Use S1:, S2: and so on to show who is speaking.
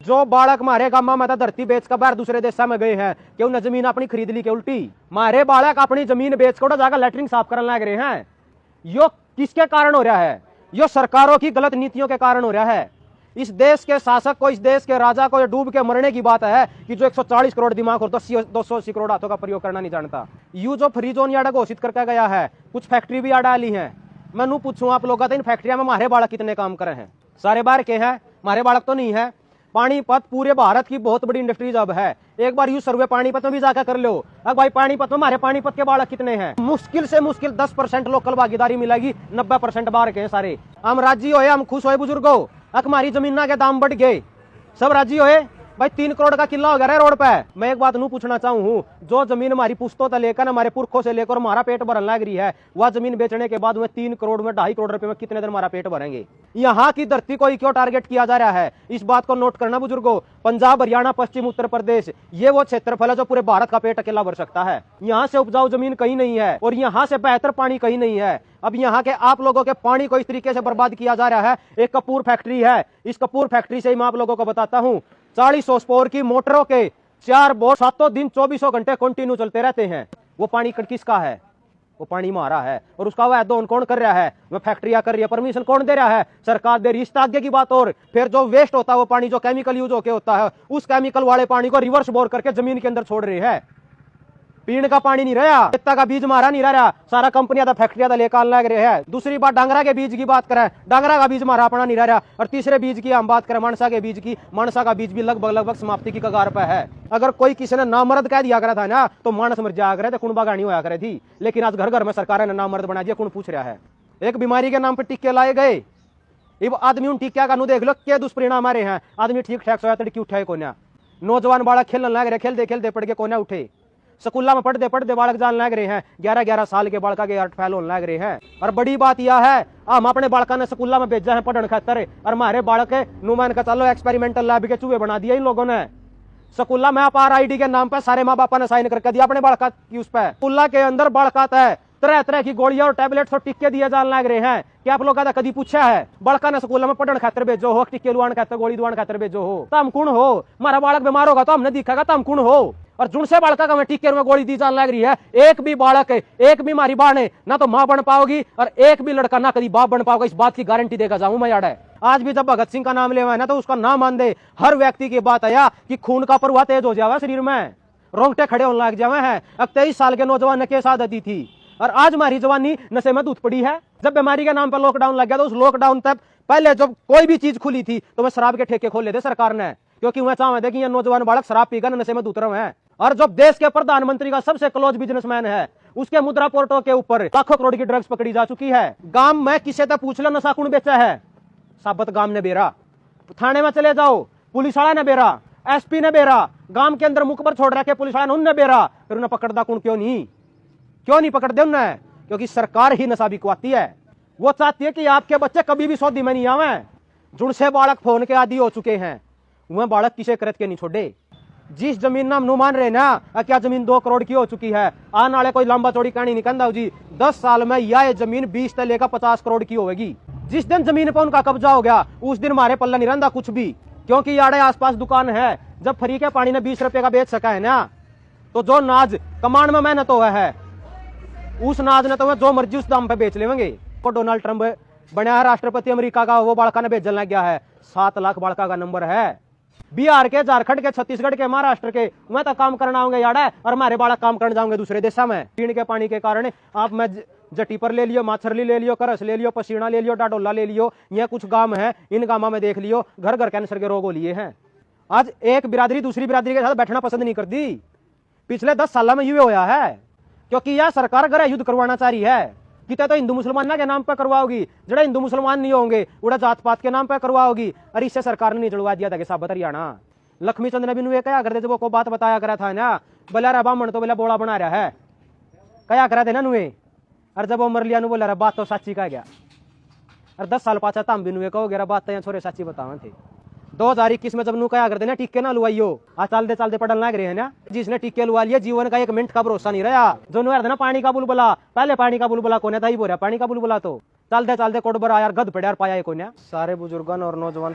S1: जो बालक मारे गामा में धरती बेच कर बाहर दूसरे देशा में गए हैं कि उन्हें जमीन अपनी खरीद ली के उल्टी मारे बालक अपनी जमीन बेच कर जाकर लेटरिन साफ करने लग रहे हैं। यो किसके कारण हो रहा है? यो सरकारों की गलत नीतियों के कारण हो रहा है। इस देश के शासक को, इस देश के राजा को डूब के मरने की बात है कि जो 140 करोड़ दिमाग और 280 करोड़ हाथों का प्रयोग करना नहीं जानता। यू जो फ्री जोन यार्ड घोषित करके गया है, कुछ फैक्ट्री भी यार्ड डाली है। मैं नू पूछूं आप लोग, इन फैक्ट्रिया में हमारे बालक कितने काम करे हैं? सारे बाहर के हैं, हमारे बालक तो नहीं है। पानीपत पूरे भारत की बहुत बड़ी इंडस्ट्रीज अब है। एक बार यू सर्वे पानीपत में भी जाकर कर लो। अब भाई पानीपत में हमारे पानीपत के बालक कितने हैं? मुश्किल से मुश्किल 10% लोकल भागीदारी मिलेगी, 90% बाहर के हैं सारे। हम राजी होए, हम खुश होए बुजुर्गो, हमारी जमीना के दाम बढ़ गए, सब राजी होए। भाई 3 करोड़ का किला हो गया रोड पे। मैं एक बात नू पूछना चाहूँ, जो जमीन हमारी पुश्तों से लेकर, हमारे पुरखों से लेकर हमारा पेट भरने लग रही है, वह जमीन बेचने के बाद में 3 करोड़ में 2.5 करोड़ रुपए में कितने दिन हमारा पेट भरेंगे? यहाँ की धरती को क्यों टारगेट किया जा रहा है? इस बात को नोट करना बुजुर्गो। पंजाब, हरियाणा, पश्चिम उत्तर प्रदेश, ये वो क्षेत्रफल है जो पूरे भारत का पेट अकेला भर सकता है। यहाँ से उपजाऊ जमीन कहीं नहीं है और यहाँ से बेहतर पानी कहीं नहीं है। अब यहाँ के आप लोगों के पानी को इस तरीके से बर्बाद किया जा रहा है। एक कपूर फैक्ट्री है, इस कपूर फैक्ट्री से ही मैं आप लोगों को बताता हूँ, 40 हॉर्सपावर की मोटरों के 4 बोर 7 दिन 24 घंटे कंटिन्यू चलते रहते हैं। वो पानी किसका है? वो पानी हमारा है। और उसका वह दोहन कौन कर रहा है? वह फैक्ट्रियां कर रही है। परमिशन कौन दे रहा है? सरकार दे रही। इससे आगे की बात और फिर जो वेस्ट होता है, वो पानी जो केमिकल यूज होके होता है, उस केमिकल वाले पानी को रिवर्स बोर करके जमीन के अंदर छोड़ रहे हैं। पीने का पानी नहीं रहा, इतना का बीज मारा नहीं रहा, सारा कंपनियां था फैक्ट्रियां लेकर लग रहे हैं। दूसरी बात डांगरा के बीज की बात करें, डांगरा का बीज मारा अपना नहीं रहा। और तीसरे बीज की हम बात करें मानसा के बीज की, मानसा का बीज भी लगभग समाप्ति की कगार पर है। अगर कोई किसी ने नामर्द कह दिया करा था ना, तो मानस मर जाया करे थे, कुण बागानी होया करे थी। लेकिन आज घर घर में सरकार ने नामर्द बना दिया, कौन पूछ रहा है? एक बीमारी के नाम पर टीके लाए गए। अब आदमी उन टीका का देख लो क्या दुष्परिणाम आ रहे हैं। आदमी ठीक ठाक सोया तड़की उठाए कोन्या, नौजवान बालक खेलने लग रहे, खेलते खेलते पड़ के कोन्या उठे। स्कूलों में पढ़ते पढ़ते बालक जान लग रहे हैं, 11-11 साल के बालका के फैल होने लग रहे हैं। और बड़ी बात यह है, हम अपने बालका ने स्कूलों में भेजा है पढ़ने खातर, और हमारे बालक नुमान का चलो एक्सपेरिमेंटल लैब के चूहे बना दिया इन लोगों ने। स्कूलों में RID के नाम पर सारे माँ बापा ने साइन करके दिया अपने बालका की उस पर। स्कूलों के अंदर बालका है, तरह तरह की गोलियां और टैबलेट्स और टिक्के दिए जान लग रहे हैं। क्या आप लोग का कभी पूछा है? बड़का ने स्कूल में पढ़ने खातर भेजो हो, टिक्के लुआन खातर, गोली दुआन खातर भेजो हो, तो हम कौन हो? हमारा बालक बीमार होगा तो हमने दिखागा, तो हम कौन हो? और जुन से बालका का टिक्के में गोली दी जान लग रही है। एक भी बालक, एक भी हमारी बाण ना तो मां बन पाओगी, और एक भी लड़का ना कभी बाप बन पाओगे, इस बात की गारंटी देगा जाऊं मैं यार। आज भी जब भगत सिंह का नाम लेवा है ना, तो उसका नाम मान दे। हर व्यक्ति की बात आया कि खून का प्रवाह तेज हो जावा शरीर में, रोंगटे खड़े होने लग जावे हैं। अब 23 साल के नौजवान ने केस आदती थी, और आज हमारी जवानी नशे में दूध पड़ी है। जब बीमारी के नाम पर लॉकडाउन लग गया, तो उस लॉकडाउन तक पहले जब कोई भी चीज खुली थी तो वह शराब के ठेके खोल लेते सरकार ने, क्योंकि वह चाहते कि ये नौजवान बालक शराब पीकर नशे में दूत रहे हैं। और जब देश के प्रधानमंत्री का सबसे क्लोज बिजनेसमैन है, उसके मुद्रा पोर्टों के ऊपर लाखों करोड़ की ड्रग्स पकड़ी जा चुकी है। गांव में किसी से पूछ लो नशा कौन बेचा है? साबत गांव ने बेरा। थाने में चले जाओ, पुलिस वाला ने बेरा, SP ने बेरा, गांव के अंदर मुख पर छोड़ रखे पुलिस वाला ने, उनने बेरा। फिर उन्हें पकड़दा कौन? क्यों नहीं पकड़ते उन्हें? क्योंकि सरकार ही नशा बिकवाती है। वो चाहती है कि आपके बच्चे कभी भी सौदी में नहीं आवे। जुड़ से बालक फोन के आदि हो चुके हैं, वह बालक किसे करत के नहीं छोड़े। जिस जमीन नाम नु मान रहे ना, क्या जमीन 2 करोड़ की हो चुकी है। आने वाले कोई लंबा चौड़ी कहानी नहीं कहता जी, 10 साल में यह जमीन 20 से लेकर 50 करोड़ की होगी। जिस दिन जमीन पर उनका कब्जा हो गया, उस दिन हमारे पल्ला नहीं रहता कुछ भी, क्योंकि यार आसपास दुकान है। जब फ्री के पानी ने 20 रुपए का बेच सका है ना, तो जो नाज कमांड में मेहनत हुआ है, उस नाज ने तो जो मर्जी उस दाम पे बेच लेंगे। को डोनाल्ड ट्रंप बना है राष्ट्रपति अमेरिका का, वो बालका ने भेजने लग गया है। 7 लाख बालका का नंबर है। बिहार के, झारखंड के, छत्तीसगढ़ के, महाराष्ट्र के, मैं तो काम करना होंगे यार, और हमारे बालक काम करने जाओगे दूसरे देशों में। पीने के पानी के कारण आप मैं जटी पर ले लियो, माछरली ले लियो, करस ले लियो, पसीना ले लियो, डाडोला ले लियो, यह कुछ गांव है, इन गांवों में देख लियो घर घर कैंसर के रोग हो लिए हैं। आज एक बिरादरी दूसरी बिरादरी के साथ बैठना पसंद नहीं करती। पिछले 10 साल में ये होया है, क्योंकि यह सरकार गृह युद्ध करवाना चाह रही है। कितने तो हिंदू मुसलमान के नाम पर करवाओगी, जड़ा हिंदू मुसलमान नहीं होंगे उड़ा जात पात के नाम पर करवाओगी। और इससे सरकार ने निचड़वा दिया था कि साबत हरियाणा। लक्ष्मी चंद्र ने भी क्या करते, जब वो बात बताया करा था ना, बोला रे बामण तो बोला बोला बना रहा है, क्या करा थे ना नुए। और जब वो मर लिया बोला रे बात तो साची कह गया। और 10 साल पाचा तम भी नुए कहो गया बात तो छोरे साची बतावे थे। 2021 में जब नू क्या करते ना, टिक्के ना लुआइयो, आ चलते चलते पढ़ने लग रहे हैं ना। जिसने टिक्के लुआ लिया, जीवन का 1 मिनट का भरोसा नहीं रहा। जो नु ना पानी का बुलबुला, पहले पानी का बुलबुला कोने था ही बोला पानी का बुलबुला, तो चलते चलते कोटबर आया, गद पड़ा पाया कोने। सारे बुजुर्गन और नौजवान